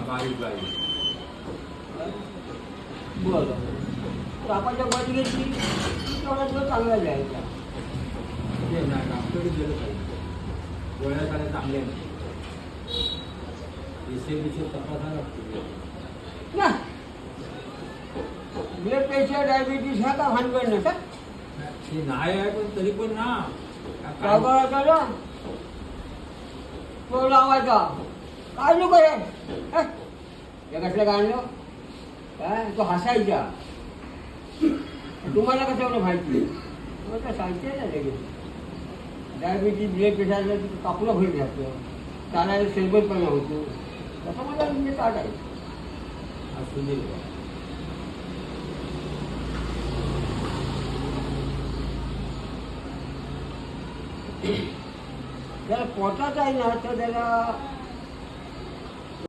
बारीक बारीक. बरं. तर आपण जर बस घेतली तेवढा दिवस चांगला जायचा. ते नाही डॉक्टरही गेलं पाहिजे. गोळ्या खाणे चांगले नाही. विषय तपासा लागतो ना ब्लड प्रेशर डायबिटीस ह्या का भानगड नसतात. ते नाही आहे पण तरी पण ना गावाचा ना तो लावायचा काय नको रे या कसलं गाणं काय तो हसायचा. तुम्हाला कसं एवढं माहिती तर सांगते ना लगेच डायबिटीस ब्लड प्रेशरला तिथं कापलं भरत जातं चालायला सेल्बतपणा होतो तसं मला म्हणजे ताट आहे. असू दे. त्याला पोटात आहे ना तर त्याला